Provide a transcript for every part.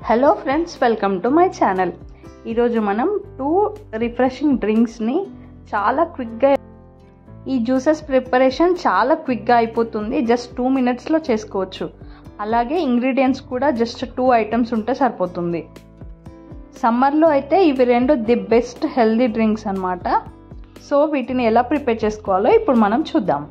Hello friends, welcome to my channel. ఈరోజు మనం 2 refreshing డ్రింక్స్ని చాలా క్విక్గా, ఈ జ్యూసెస్ ప్రిపరేషన్ చాలా క్విక్గా అయిపోతుంది. జస్ట్ 2 మినిట్స్లో చేసుకోవచ్చు. అలాగే ఇంగ్రీడియంట్స్ కూడా జస్ట్ 2 ఐటమ్స్ ఉంటే సరిపోతుంది. సమ్మర్లో అయితే ఇవి రెండు ది బెస్ట్ హెల్దీ డ్రింక్స్ అన్నమాట. సో వీటిని ఎలా ప్రిపేర్ చేసుకోవాలో ఇప్పుడు మనం చూద్దాం.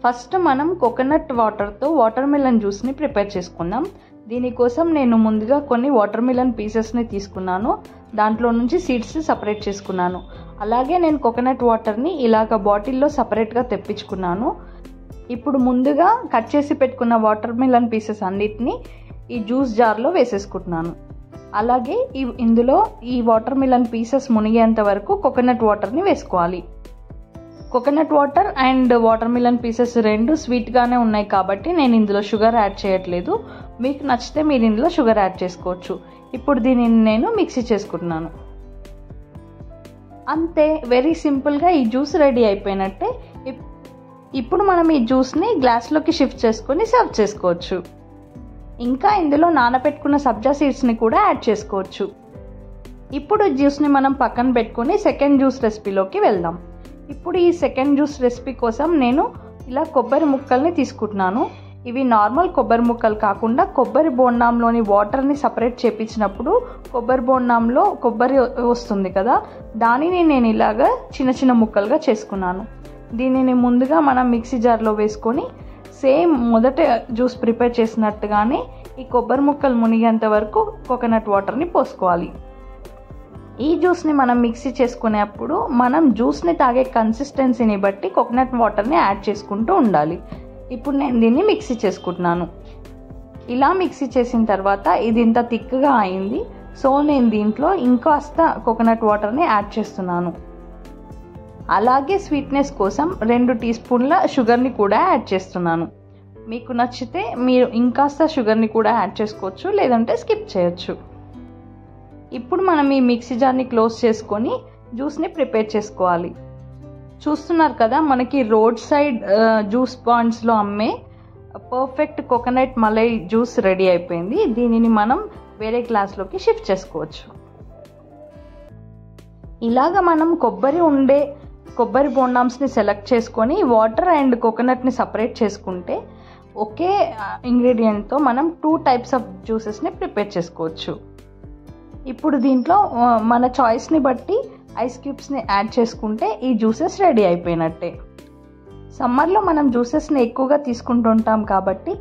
ఫస్ట్ మనం కోకోనట్ వాటర్తో వాటర్ మిలన్ జ్యూస్ని ప్రిపేర్ చేసుకుందాం. దీనికోసం నేను ముందుగా కొన్ని వాటర్ మిలన్ పీసెస్ని తీసుకున్నాను. దాంట్లో నుంచి సీడ్స్ సపరేట్ చేసుకున్నాను. అలాగే నేను కోకోనట్ వాటర్ని ఇలాగ బాటిల్లో సపరేట్గా తెప్పించుకున్నాను. ఇప్పుడు ముందుగా కట్ చేసి పెట్టుకున్న వాటర్ మిలన్ పీసెస్ అన్నిటిని ఈ జ్యూస్ జార్లో వేసేసుకుంటున్నాను. అలాగే ఇందులో ఈ వాటర్ మిలన్ పీసెస్ మునిగేంత వరకు కోకోనట్ వాటర్ని వేసుకోవాలి. Coconut water and water melon pieces రెండు స్వీట్గానే ఉన్నాయి కాబట్టి నేను ఇందులో షుగర్ యాడ్ చేయట్లేదు. మీకు నచ్చితే మీరు ఇందులో షుగర్ యాడ్ చేసుకోవచ్చు. ఇప్పుడు దీనిని నేను మిక్సీ చేసుకుంటున్నాను. అంతే, వెరీ సింపుల్గా ఈ జ్యూస్ రెడీ అయిపోయినట్టే. ఇప్పుడు మనం ఈ జ్యూస్ని గ్లాస్లోకి షిఫ్ట్ చేసుకొని సర్వ్ చేసుకోవచ్చు. ఇంకా ఇందులో నానబెట్టుకున్న సబ్జా సీడ్స్ని కూడా యాడ్ చేసుకోవచ్చు. ఇప్పుడు జ్యూస్ని మనం పక్కన పెట్టుకొని సెకండ్ జ్యూస్ రెసిపీలోకి వెళ్దాం. ఇప్పుడు ఈ సెకండ్ జ్యూస్ రెసిపీ కోసం నేను ఇలా కొబ్బరి ముక్కల్ని తీసుకుంటున్నాను. ఇవి నార్మల్ కొబ్బరి ముక్కలు కాకుండా కొబ్బరి బోండాంలోని వాటర్ని సపరేట్ చేపించినప్పుడు కొబ్బరి బోండాంలో కొబ్బరి వస్తుంది కదా, దానిని నేను ఇలాగా చిన్న చిన్న ముక్కలుగా చేసుకున్నాను. దీనిని ముందుగా మనం మిక్సీ జార్లో వేసుకొని సేమ్ మొదట జ్యూస్ ప్రిపేర్ చేసినట్టుగానే ఈ కొబ్బరి ముక్కలు మునిగేంత వరకు కోకోనట్ వాటర్ని పోసుకోవాలి. ఈ జ్యూస్ని మనం మిక్సీ చేసుకునేప్పుడు మనం జ్యూస్ని తాగే కన్సిస్టెన్సీని బట్టి కోకోనట్ వాటర్ని యాడ్ చేసుకుంటూ ఉండాలి. ఇప్పుడు నేను దీన్ని మిక్సీ చేసుకుంటున్నాను. ఇలా మిక్సీ చేసిన తర్వాత ఇది ఇంత థిక్గా అయింది. సో నేను దీంట్లో ఇంకాస్త కోకోనట్ వాటర్ని యాడ్ చేస్తున్నాను. అలాగే స్వీట్నెస్ కోసం 2 టీ స్పూన్ల షుగర్ని కూడా యాడ్ చేస్తున్నాను. మీకు నచ్చితే మీరు ఇంకాస్త షుగర్ని కూడా యాడ్ చేసుకోవచ్చు, లేదంటే స్కిప్ చేయొచ్చు. ఇప్పుడు మనం ఈ మిక్సీ జార్ని క్లోజ్ చేసుకొని జ్యూస్ని ప్రిపేర్ చేసుకోవాలి. చూస్తున్నారు కదా, మనకి రోడ్ సైడ్ జ్యూస్ పాయింట్స్లో అమ్మే perfect coconut malai juice ready అయిపోయింది. దీనిని మనం వేరే గ్లాస్లోకి షిఫ్ట్ చేసుకోవచ్చు. ఇలాగ మనం కొబ్బరి బోండామ్స్ని సెలెక్ట్ చేసుకొని వాటర్ అండ్ కోకోనట్ని సపరేట్ చేసుకుంటే ఒకే ఇంగ్రీడియంట్తో మనం 2 టైప్స్ ఆఫ్ జ్యూసెస్ని ప్రిపేర్ చేసుకోవచ్చు. ఇప్పుడు దీంట్లో మన చాయిస్ని బట్టి ఐస్ క్యూబ్స్ని యాడ్ చేసుకుంటే ఈ జ్యూసెస్ రెడీ అయిపోయినట్టే. సమ్మర్లో మనం జ్యూసెస్ని ఎక్కువగా తీసుకుంటుంటాం కాబట్టి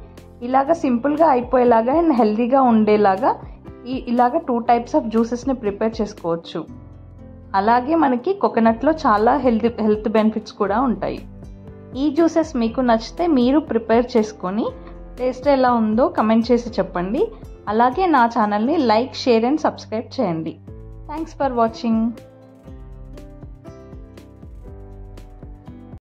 ఇలాగ సింపుల్గా అయిపోయేలాగా అండ్ హెల్తీగా ఉండేలాగా ఇలాగ 2 టైప్స్ ఆఫ్ జ్యూసెస్ని ప్రిపేర్ చేసుకోవచ్చు. అలాగే మనకి కోకోనట్లో చాలా హెల్త్ బెనిఫిట్స్ కూడా ఉంటాయి. ఈ జ్యూసెస్ మీకు నచ్చితే మీరు ప్రిపేర్ చేసుకొని టేస్ట్ ఎలా ఉందో కమెంట్ చేసి చెప్పండి. అలాగే నా ఛానల్ని లైక్, షేర్ అండ్ సబ్స్క్రైబ్ చేయండి. Thanks for watching.